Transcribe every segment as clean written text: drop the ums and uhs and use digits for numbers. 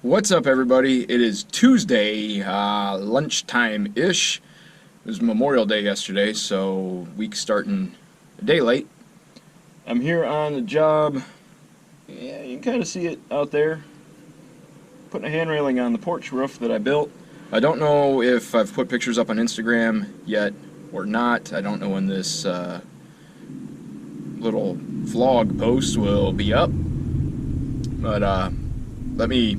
What's up, everybody? It is Tuesday, lunchtime-ish. It was Memorial Day yesterday, so week starting a day late. I'm here on the job. Yeah, you can kind of see it out there. Putting a hand railing on the porch roof that I built. I don't know if I've put pictures up on Instagram yet or not. I don't know when this little vlog post will be up. But let me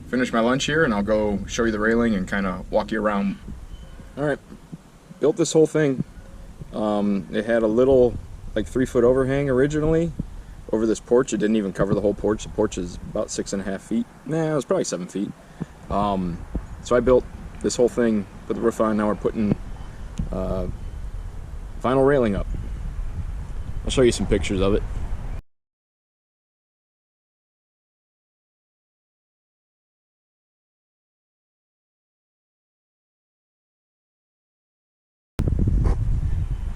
finish my lunch here and I'll go show you the railing and kind of walk you around. Alright, built this whole thing. It had a little like 3-foot overhang originally over this porch. It didn't even cover the whole porch. The porch is about 6.5 feet. Nah, it was probably 7 feet. So I built this whole thing, put the roof on. Now we're putting vinyl railing up. I'll show you some pictures of it.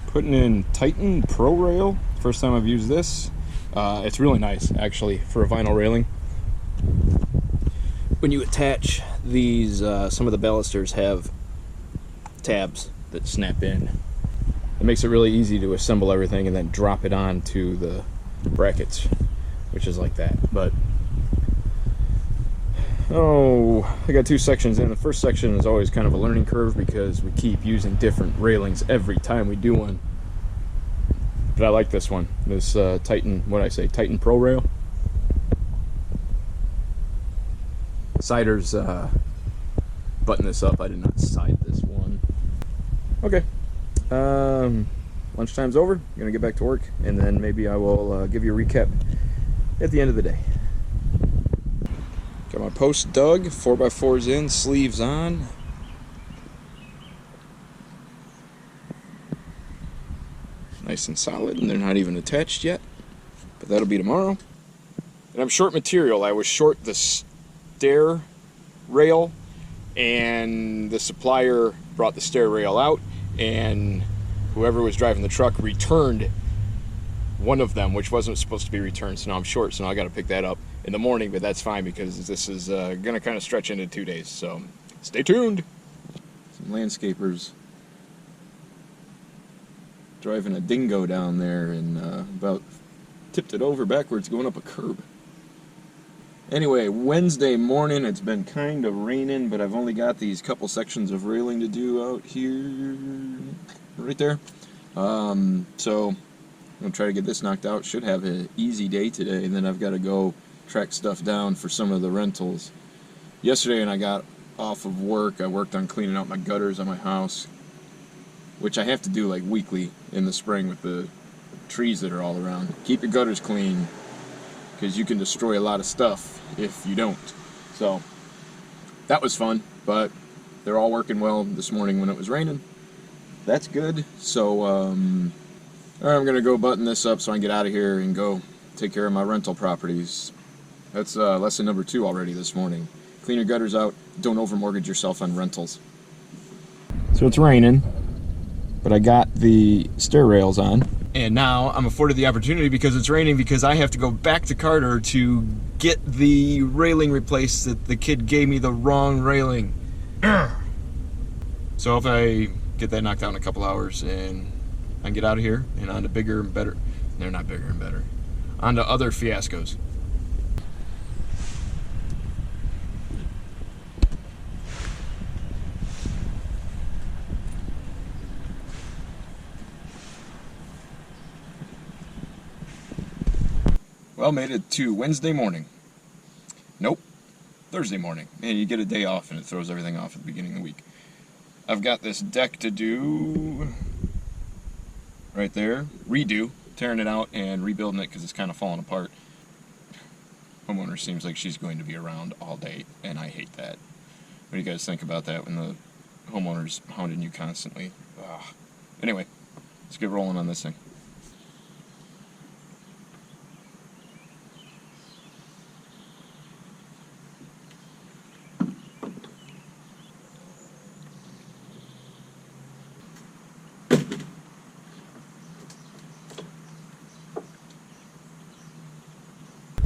Putting in Titan Pro Rail. First time I've used this. It's really nice, actually, for a vinyl railing. When you attach these, some of the balusters have tabs that snap in. It makes it really easy to assemble everything and then drop it onto the brackets, which is like that. But I got 2 sections in. The first section is always kind of a learning curve because we keep using different railings every time we do one. But I like this one, this Titan, Titan Pro Rail. Siders button this up. I did not side this one. Okay, lunchtime's over. I'm gonna get back to work, and then maybe I will give you a recap at the end of the day. Got my post dug, 4x4s in, sleeves on. Nice and solid, and they're not even attached yet, but that'll be tomorrow. And I'm short material. I was short the stair rail, and the supplier brought the stair rail out, and whoever was driving the truck returned one of them, which wasn't supposed to be returned, so now I'm short, so now I got to pick that up in the morning, but that's fine because this is going to kind of stretch into 2 days, so stay tuned. Some landscapers driving a dingo down there and about tipped it over backwards going up a curb. Anyway, Wednesday morning, it's been kind of raining, but I've only got these couple sections of railing to do out here, right there. So I'm going to try to get this knocked out. Should have an easy day today, and then I've got to go track stuff down for some of the rentals. Yesterday when I got off of work, I worked on cleaning out my gutters on my house, which I have to do like weekly in the spring with the trees that are all around. Keep your gutters clean because you can destroy a lot of stuff if you don't. So that was fun, but they're all working well this morning when it was raining. That's good. So I'm gonna go button this up so I can get out of here and go take care of my rental properties. That's lesson number 2 already this morning. Clean your gutters out. Don't overmortgage yourself on rentals. So it's raining, but I got the stair rails on. And now I'm afforded the opportunity because it's raining, because I have to go back to Carter to get the railing replaced that the kid gave me the wrong railing. So if I get that knocked out in a couple hours and I can get out of here and on to bigger and better, they're not bigger and better, on to other fiascos. Well, made it to Wednesday morning. Nope, Thursday morning. Man, you get a day off and it throws everything off at the beginning of the week. I've got this deck to do right there. Redo, tearing it out and rebuilding it because it's kind of falling apart. Homeowner seems like she's going to be around all day, and I hate that. What do you guys think about that when the homeowner's hounding you constantly? Ugh. Anyway, let's get rolling on this thing.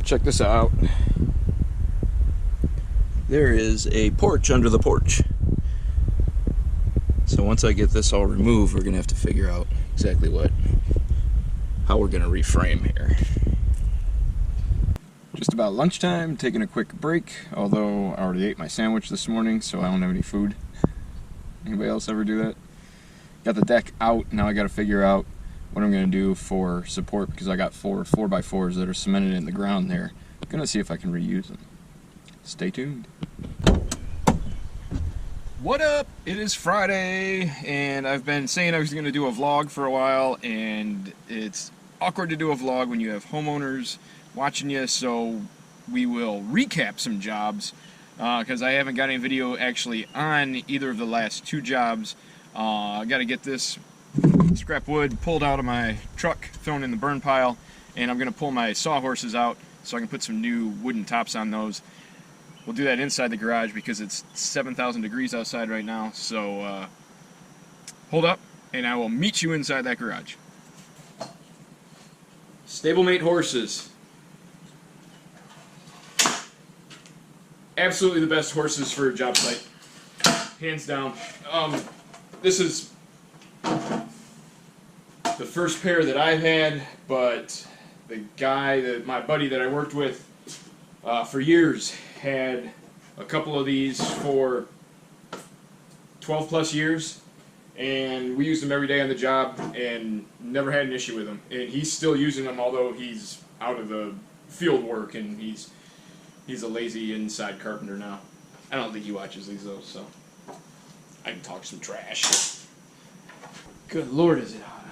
Check this out. there is a porch under the porch. So once I get this all removed, we're gonna have to figure out exactly how we're gonna reframe here. Just about lunchtime, taking a quick break, although I already ate my sandwich this morning, so I don't have any food. Anybody else ever do that? Got the deck out, now I gotta figure out what I'm gonna do for support, because I got 4x4s that are cemented in the ground there. I'm gonna see if I can reuse them. Stay tuned. What up? It is Friday, and I've been saying I was going to do a vlog for a while, and it's awkward to do a vlog when you have homeowners watching you, so we will recap some jobs, because I haven't got any video actually on either of the last two jobs. I got to get this scrap wood pulled out of my truck, thrown in the burn pile, and I'm going to pull my sawhorses out so I can put some new wooden tops on those. We'll do that inside the garage because it's 7,000 degrees outside right now, so hold up and I will meet you inside that garage. Stablemate horses. Absolutely the best horses for a job site. Hands down. This is the first pair that I've had, but the guy, my buddy that I worked with for years, had a couple of these for 12 plus years, and we used them every day on the job and never had an issue with them. And he's still using them, although he's out of the field work and he's a lazy inside carpenter now. I don't think he watches these though, so I can talk some trash. Good Lord, is it hot out.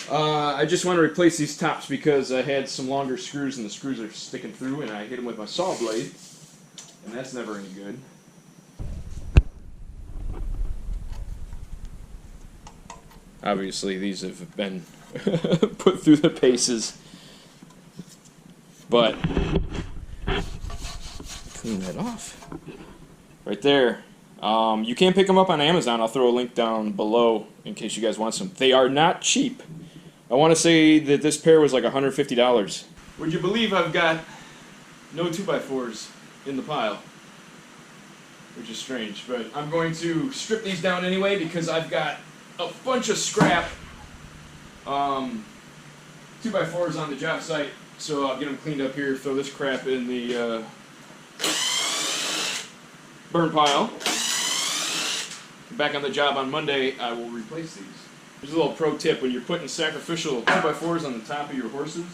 I just want to replace these tops because I had some longer screws and the screws are sticking through, and I hit them with my saw blade, and that's never any good. Obviously these have been put through the paces, but clean that off. Right there. You can pick them up on Amazon. I'll throw a link down below in case you guys want some. They are not cheap. I want to say that this pair was like $150. Would you believe I've got no 2x4s in the pile? Which is strange, but I'm going to strip these down anyway because I've got a bunch of scrap 2x4s on the job site, so I'll get them cleaned up here, throw this crap in the burn pile. Back on the job on Monday, I will replace these. Here's a little pro tip: when you're putting sacrificial 2x4s on the top of your horses,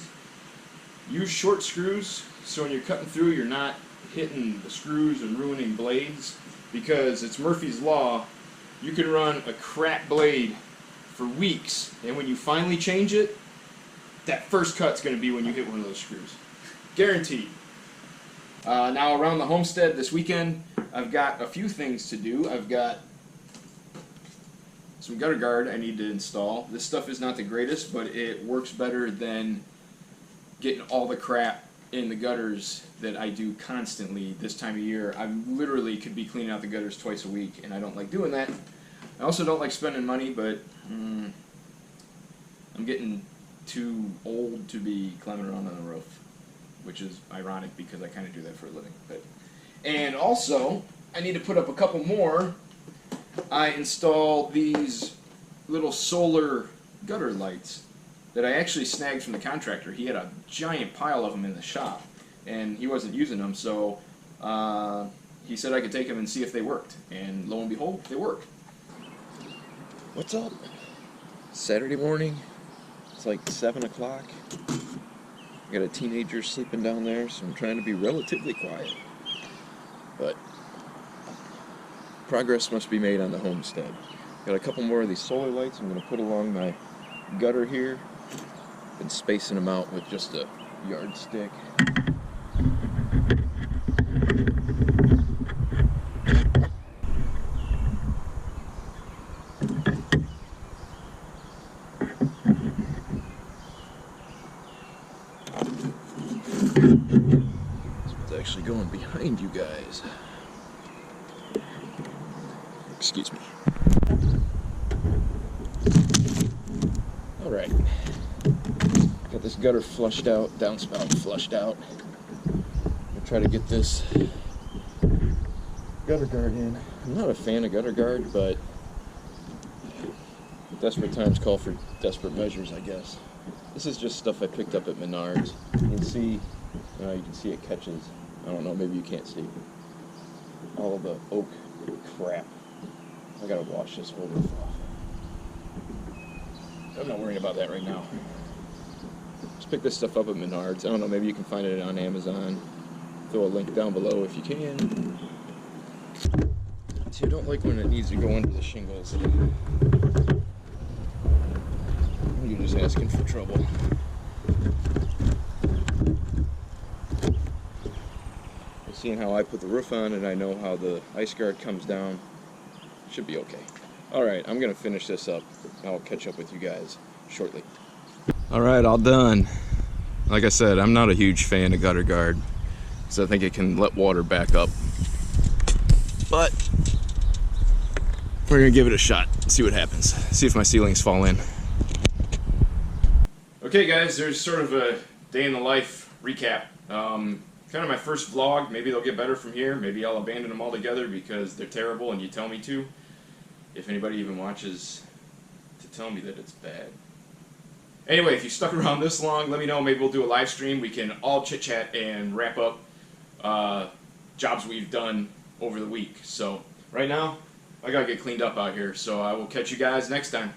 use short screws so when you're cutting through you're not hitting the screws and ruining blades, because it's Murphy's Law. You can run a crap blade for weeks, and when you finally change it, that first cut's going to be when you hit one of those screws. Guaranteed. Now around the homestead this weekend, I've got a few things to do. I've got some gutter guard I need to install. This stuff is not the greatest, but it works better than getting all the crap in the gutters that I do constantly this time of year. I literally could be cleaning out the gutters twice a week, and I don't like doing that. I also don't like spending money, but I'm getting too old to be climbing around on the roof, which is ironic because I kind of do that for a living. And also, I need to put up a couple more. I installed these little solar gutter lights that I actually snagged from the contractor. He had a giant pile of them in the shop, and he wasn't using them, so he said I could take them and see if they worked. And lo and behold, they work. What's up? Saturday morning. It's like 7 o'clock. I got a teenager sleeping down there, so I'm trying to be relatively quiet. But progress must be made on the homestead. Got a couple more of these solar lights I'm going to put along my gutter here. Been spacing them out with just a yardstick. This one's actually going behind you guys. Excuse me. Alright. Got this gutter flushed out, downspout flushed out. I'll try to get this gutter guard in. I'm not a fan of gutter guard, but desperate times call for desperate measures, I guess. This is just stuff I picked up at Menards. You can see, you can see it catches. I don't know, maybe you can't see all of the oak crap. I gotta wash this whole roof off. I'm not worrying about that right now. Just pick this stuff up at Menards. I don't know, maybe you can find it on Amazon. Throw a link down below if you can. See, I don't like when it needs to go under the shingles. You're just asking for trouble. Seeing how I put the roof on and I know how the ice guard comes down, should be okay. Alright, I'm going to finish this up. I'll catch up with you guys shortly. Alright, all done. Like I said, I'm not a huge fan of gutter guard because I think it can let water back up. But we're going to give it a shot, see what happens. See if my ceilings fall in. Okay guys, there's sort of a day in the life recap. Kind of my first vlog. Maybe they'll get better from here. Maybe I'll abandon them altogether because they're terrible and you tell me to. If anybody even watches to tell me that it's bad. Anyway, if you stuck around this long, let me know. Maybe we'll do a live stream. We can all chit chat and wrap up jobs we've done over the week. So right now, I gotta get cleaned up out here. So I will catch you guys next time.